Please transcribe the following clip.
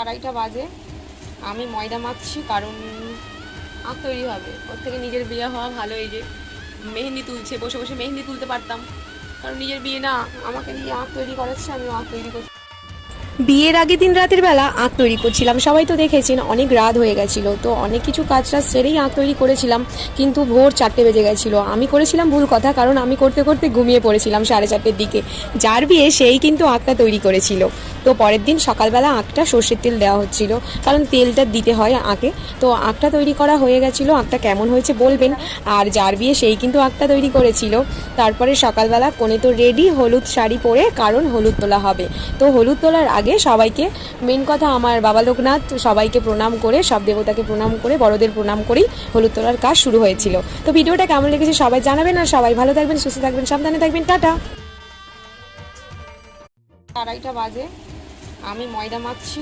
আড়াইটা বাজে, আমি ময়দা মাখছি, কারণ আখ তৈরি হবে। ওর থেকে নিজের বিয়ে হওয়া ভালো। এই যে মেহেন্দি তুলছে, বসে বসে মেহেন্দি তুলতে পারতাম, কারণ নিজের বিয়ে না, আমাকে দিয়ে আখ তৈরি করাচ্ছে, আমি আখ তৈরি করছি। বিয়ের আগের দিন রাতের বেলা আঁক তৈরি করছিলাম, সবাই তো দেখেছেন অনেক রাত হয়ে গেছিলো, তো অনেক কিছু কাজ টাজ সেরেই আঁক তৈরি করেছিলাম, কিন্তু ভোর 4টে বেজে গেছিলো। আমি করেছিলাম ভুল কথা, কারণ আমি করতে করতে ঘুমিয়ে পড়েছিলাম 4:30-র দিকে। যার বিয়ে সেই কিন্তু আঁকটা তৈরি করেছিল। তো পরের দিন সকালবেলা আঁকটা সর্ষের তেল দেওয়া হচ্ছিল, কারণ তেলটা দিতে হয় আঁকে। তো আঁকটা তৈরি করা হয়ে গেছিলো, আঁকটা কেমন হয়েছে বলবেন। আর যার বিয়ে সেই কিন্তু আঁকটা তৈরি করেছিল। তারপরে সকালবেলা কোণে তো রেডি, হলুদ শাড়ি পরে, কারণ হলুদ তোলা হবে। তো হলুদ তোলার আগে সবাইকে, মেন কথা আমার বাবা লোকনাথ, সবাইকে প্রণাম করে, সব দেবতাকে প্রণাম করে, বড়দের প্রণাম করেই হলুদ তোলার কাজ শুরু হয়েছিল। তো ভিডিওটা কেমন লেগেছে সবাই জানাবেন, আর সবাই ভালো থাকবেন, সুস্থ থাকবেন, সাবধানে থাকবেন, টাটা। আড়াইটা বাজে, আমি ময়দা মাখছি।